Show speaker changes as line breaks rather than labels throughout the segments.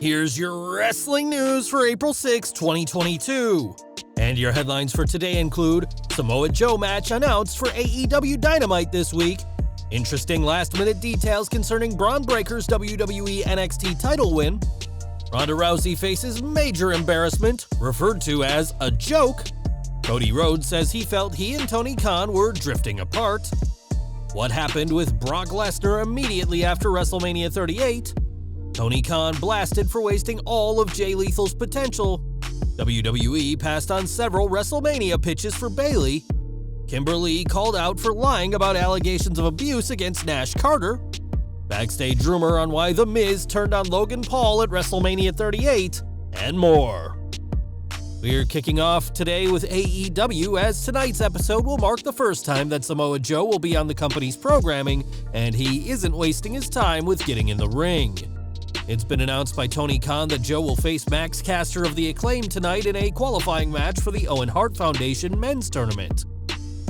Here's your wrestling news for April 6, 2022. And your headlines for today include Samoa Joe match announced for AEW Dynamite this week, interesting last-minute details concerning Bron Breakker's WWE NXT title win, Ronda Rousey faces major embarrassment, referred to as a joke, Cody Rhodes says he felt he and Tony Khan were drifting apart, what happened with Brock Lesnar immediately after WrestleMania 38, Tony Khan blasted for wasting all of Jay Lethal's potential, WWE passed on several WrestleMania pitches for Bayley, Kimber called out for lying about allegations of abuse against Nash Carter, backstage rumor on why The Miz turned on Logan Paul at WrestleMania 38, and more. We're kicking off today with AEW, as tonight's episode will mark the first time that Samoa Joe will be on the company's programming, and he isn't wasting his time with getting in the ring. It's been announced by Tony Khan that Joe will face Max Caster of the Acclaim tonight in a qualifying match for the Owen Hart Foundation men's tournament.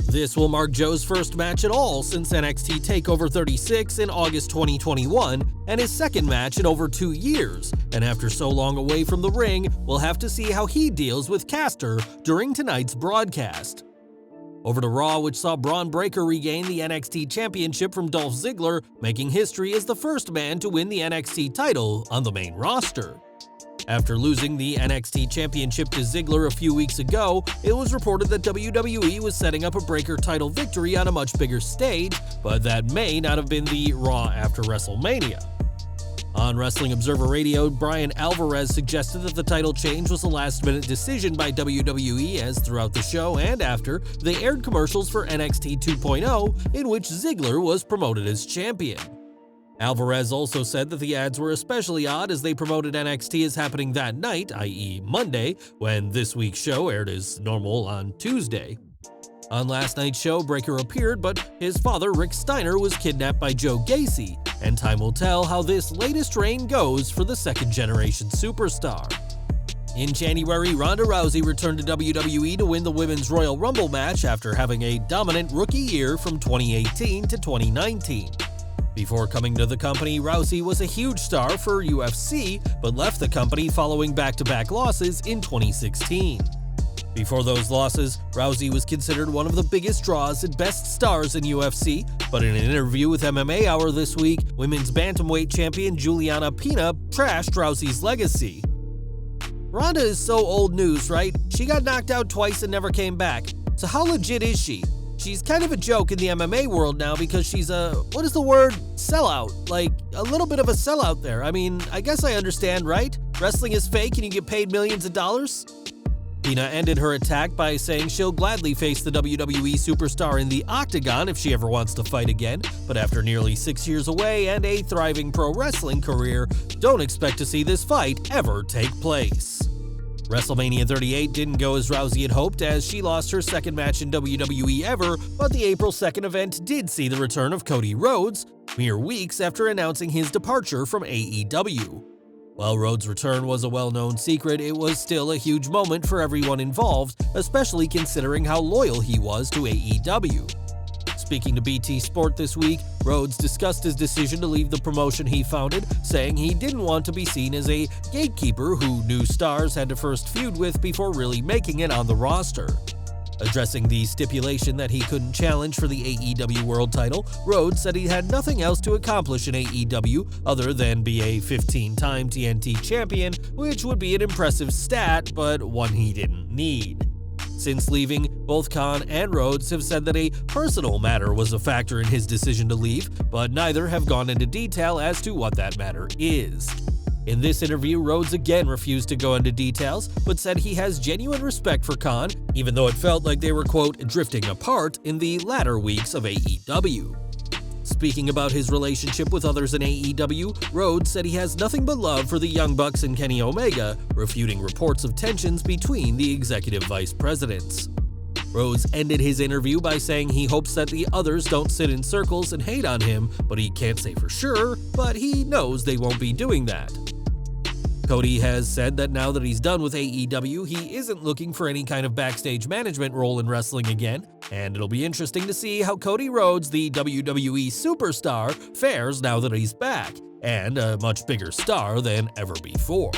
This will mark Joe's first match at all since NXT TakeOver 36 in August 2021, and his second match in over 2 years, and after so long away from the ring, we'll have to see how he deals with Caster during tonight's broadcast. Over to Raw, which saw Bron Breakker regain the NXT Championship from Dolph Ziggler, making history as the first man to win the NXT title on the main roster. After losing the NXT Championship to Ziggler a few weeks ago, it was reported that WWE was setting up a Breakker title victory on a much bigger stage, but that may not have been the Raw after WrestleMania. On Wrestling Observer Radio, Brian Alvarez suggested that the title change was a last-minute decision by WWE, as throughout the show and after, they aired commercials for NXT 2.0 in which Ziggler was promoted as champion. Alvarez also said that the ads were especially odd as they promoted NXT as happening that night, i.e. Monday, when this week's show aired as normal on Tuesday. On last night's show, Breakker appeared, but his father, Rick Steiner, was kidnapped by Joe Gacy, and time will tell how this latest reign goes for the second-generation superstar. In January, Ronda Rousey returned to WWE to win the Women's Royal Rumble match after having a dominant rookie year from 2018 to 2019. Before coming to the company, Rousey was a huge star for UFC, but left the company following back-to-back losses in 2016. Before those losses, Rousey was considered one of the biggest draws and best stars in UFC, but in an interview with MMA Hour this week, women's bantamweight champion Juliana Pena trashed Rousey's legacy. Ronda is so old news, right? She got knocked out twice and never came back. So how legit is she? She's kind of a joke in the MMA world now because she's what is the word? Sellout. Like, a little bit of a sellout there. I mean, I guess I understand, right? Wrestling is fake and you get paid millions of dollars? Pena ended her attack by saying she'll gladly face the WWE superstar in the Octagon if she ever wants to fight again, but after nearly 6 years away and a thriving pro wrestling career, don't expect to see this fight ever take place. WrestleMania 38 didn't go as Rousey had hoped, as she lost her second match in WWE ever, but the April 2nd event did see the return of Cody Rhodes, mere weeks after announcing his departure from AEW. While Rhodes' return was a well-known secret, it was still a huge moment for everyone involved, especially considering how loyal he was to AEW. Speaking to BT Sport this week, Rhodes discussed his decision to leave the promotion he founded, saying he didn't want to be seen as a gatekeeper who new stars had to first feud with before really making it on the roster. Addressing the stipulation that he couldn't challenge for the AEW World title, Rhodes said he had nothing else to accomplish in AEW other than be a 15-time TNT champion, which would be an impressive stat, but one he didn't need. Since leaving, both Khan and Rhodes have said that a personal matter was a factor in his decision to leave, but neither have gone into detail as to what that matter is. In this interview, Rhodes again refused to go into details, but said he has genuine respect for Khan, even though it felt like they were, quote, drifting apart in the latter weeks of AEW. Speaking about his relationship with others in AEW, Rhodes said he has nothing but love for the Young Bucks and Kenny Omega, refuting reports of tensions between the executive vice presidents. Rhodes ended his interview by saying he hopes that the others don't sit in circles and hate on him, but he can't say for sure, but he knows they won't be doing that. Cody has said that now that he's done with AEW, he isn't looking for any kind of backstage management role in wrestling again, and it'll be interesting to see how Cody Rhodes, the WWE superstar, fares now that he's back, and a much bigger star than ever before.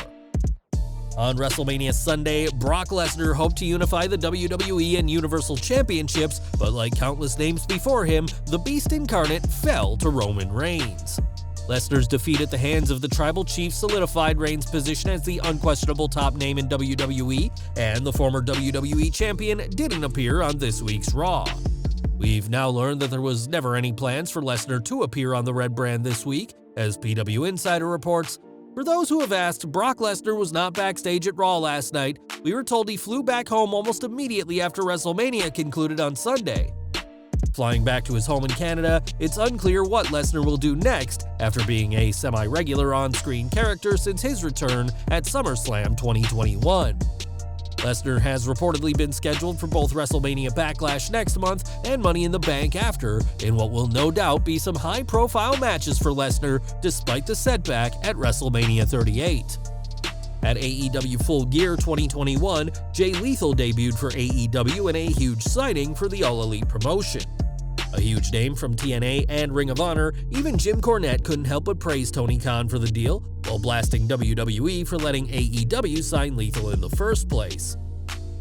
On WrestleMania Sunday, Brock Lesnar hoped to unify the WWE and Universal Championships, but like countless names before him, the Beast Incarnate fell to Roman Reigns. Lesnar's defeat at the hands of the Tribal Chief solidified Reigns' position as the unquestionable top name in WWE, and the former WWE Champion didn't appear on this week's Raw. We've now learned that there was never any plans for Lesnar to appear on the Red brand this week, as PW Insider reports. For those who have asked, Brock Lesnar was not backstage at Raw last night. We were told he flew back home almost immediately after WrestleMania concluded on Sunday. Flying back to his home in Canada, it's unclear what Lesnar will do next after being a semi-regular on-screen character since his return at SummerSlam 2021. Lesnar has reportedly been scheduled for both WrestleMania Backlash next month and Money in the Bank after, in what will no doubt be some high-profile matches for Lesnar despite the setback at WrestleMania 38. At AEW Full Gear 2021, Jay Lethal debuted for AEW in a huge signing for the All Elite promotion. A huge name from TNA and Ring of Honor, even Jim Cornette couldn't help but praise Tony Khan for the deal, while blasting WWE for letting AEW sign Lethal in the first place.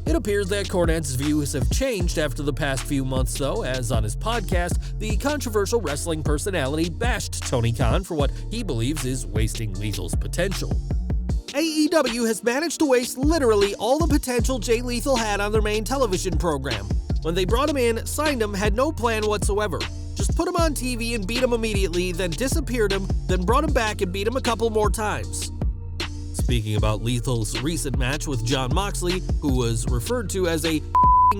It appears that Cornette's views have changed after the past few months though, as on his podcast, the controversial wrestling personality bashed Tony Khan for what he believes is wasting Lethal's potential. AEW has managed to waste literally all the potential Jay Lethal had on their main television program. When they brought him in, signed him, had no plan whatsoever. Just put him on TV and beat him immediately, then disappeared him, then brought him back and beat him a couple more times. Speaking about Lethal's recent match with Jon Moxley, who was referred to as a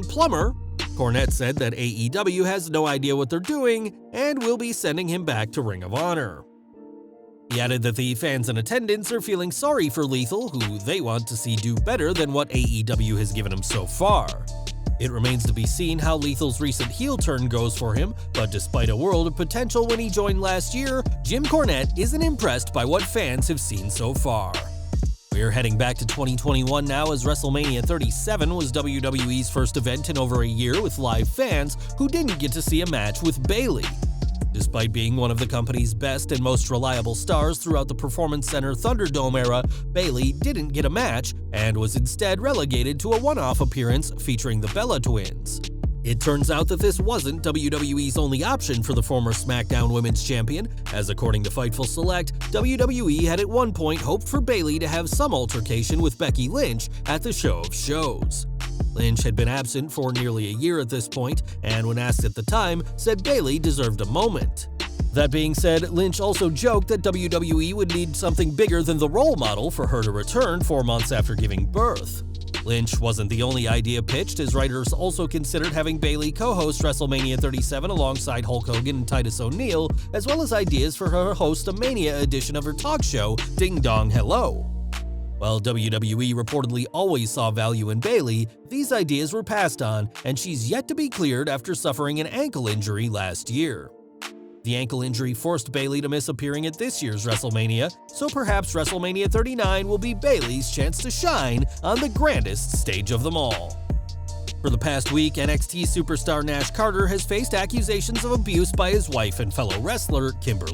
plumber, Cornette said that AEW has no idea what they're doing and will be sending him back to Ring of Honor. He added that the fans in attendance are feeling sorry for Lethal, who they want to see do better than what AEW has given him so far. It remains to be seen how Lethal's recent heel turn goes for him, but despite a world of potential when he joined last year, Jim Cornette isn't impressed by what fans have seen so far. We're heading back to 2021 now, as WrestleMania 37 was WWE's first event in over a year with live fans who didn't get to see a match with Bayley. Despite being one of the company's best and most reliable stars throughout the Performance Center Thunderdome era, Bayley didn't get a match and was instead relegated to a one-off appearance featuring the Bella Twins. It turns out that this wasn't WWE's only option for the former SmackDown Women's Champion, as according to Fightful Select, WWE had at one point hoped for Bayley to have some altercation with Becky Lynch at the Show of Shows. Lynch had been absent for nearly a year at this point, and when asked at the time, said Bayley deserved a moment. That being said, Lynch also joked that WWE would need something bigger than the role model for her to return 4 months after giving birth. Lynch wasn't the only idea pitched, as writers also considered having Bayley co-host WrestleMania 37 alongside Hulk Hogan and Titus O'Neil, as well as ideas for her to host a Mania edition of her talk show, Ding Dong Hello. While WWE reportedly always saw value in Bayley, these ideas were passed on, and she's yet to be cleared after suffering an ankle injury last year. The ankle injury forced Bayley to miss appearing at this year's WrestleMania, so perhaps WrestleMania 39 will be Bayley's chance to shine on the grandest stage of them all. For the past week, NXT superstar Nash Carter has faced accusations of abuse by his wife and fellow wrestler, Kimber.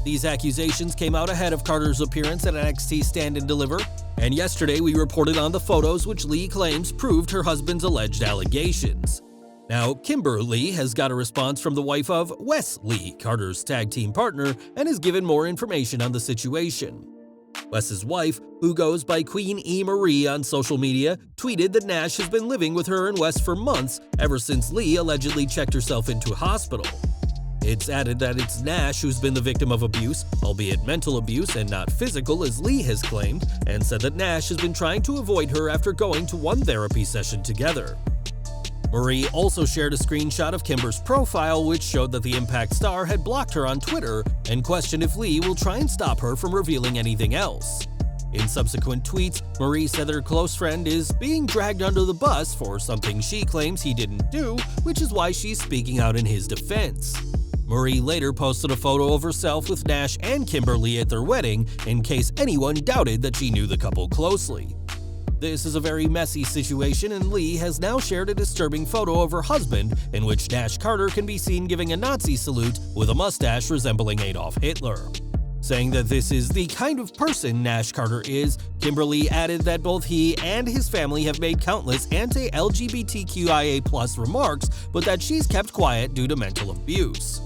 These accusations came out ahead of Carter's appearance at NXT Stand and Deliver, and yesterday we reported on the photos which Lee claims proved her husband's alleged allegations. Now, Kimber has got a response from the wife of Wes Lee, Carter's tag team partner, and has given more information on the situation. Wes's wife, who goes by Queen E. Marie on social media, tweeted that Nash has been living with her and Wes for months, ever since Lee allegedly checked herself into a hospital. It's added that it's Nash who's been the victim of abuse, albeit mental abuse and not physical as Lee has claimed, and said that Nash has been trying to avoid her after going to one therapy session together. Marie also shared a screenshot of Kimber's profile, which showed that the Impact star had blocked her on Twitter and questioned if Lee will try and stop her from revealing anything else. In subsequent tweets, Marie said that her close friend is being dragged under the bus for something she claims he didn't do, which is why she's speaking out in his defense. Marie later posted a photo of herself with Nash and Kimber at their wedding, in case anyone doubted that she knew the couple closely. This is a very messy situation, and Lee has now shared a disturbing photo of her husband in which Nash Carter can be seen giving a Nazi salute with a mustache resembling Adolf Hitler. Saying that this is the kind of person Nash Carter is, Kimber added that both he and his family have made countless anti-LGBTQIA+ remarks, but that she's kept quiet due to mental abuse.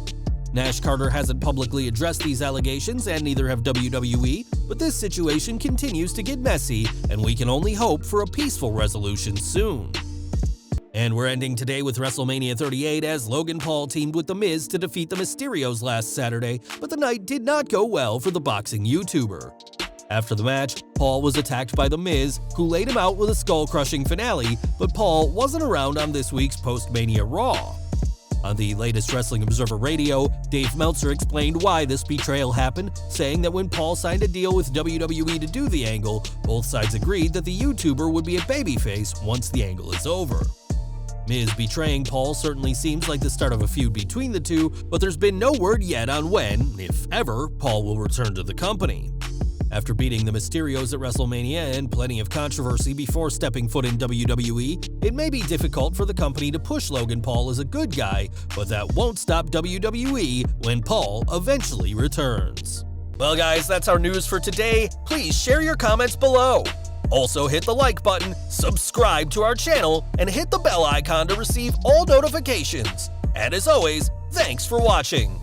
Nash Carter hasn't publicly addressed these allegations, and neither have WWE, but this situation continues to get messy, and we can only hope for a peaceful resolution soon. And we're ending today with WrestleMania 38 as Logan Paul teamed with The Miz to defeat the Mysterios last Saturday, but the night did not go well for the boxing YouTuber. After the match, Paul was attacked by The Miz, who laid him out with a skull-crushing finale, but Paul wasn't around on this week's Post-Mania Raw. On the latest Wrestling Observer Radio, Dave Meltzer explained why this betrayal happened, saying that when Paul signed a deal with WWE to do the angle, both sides agreed that the YouTuber would be a babyface once the angle is over. Miz betraying Paul certainly seems like the start of a feud between the two, but there's been no word yet on when, if ever, Paul will return to the company. After beating the Mysterios at WrestleMania and plenty of controversy before stepping foot in WWE, it may be difficult for the company to push Logan Paul as a good guy, but that won't stop WWE when Paul eventually returns. Well guys, that's our news for today. Please share your comments below. Also hit the like button, subscribe to our channel, and hit the bell icon to receive all notifications. And as always, thanks for watching.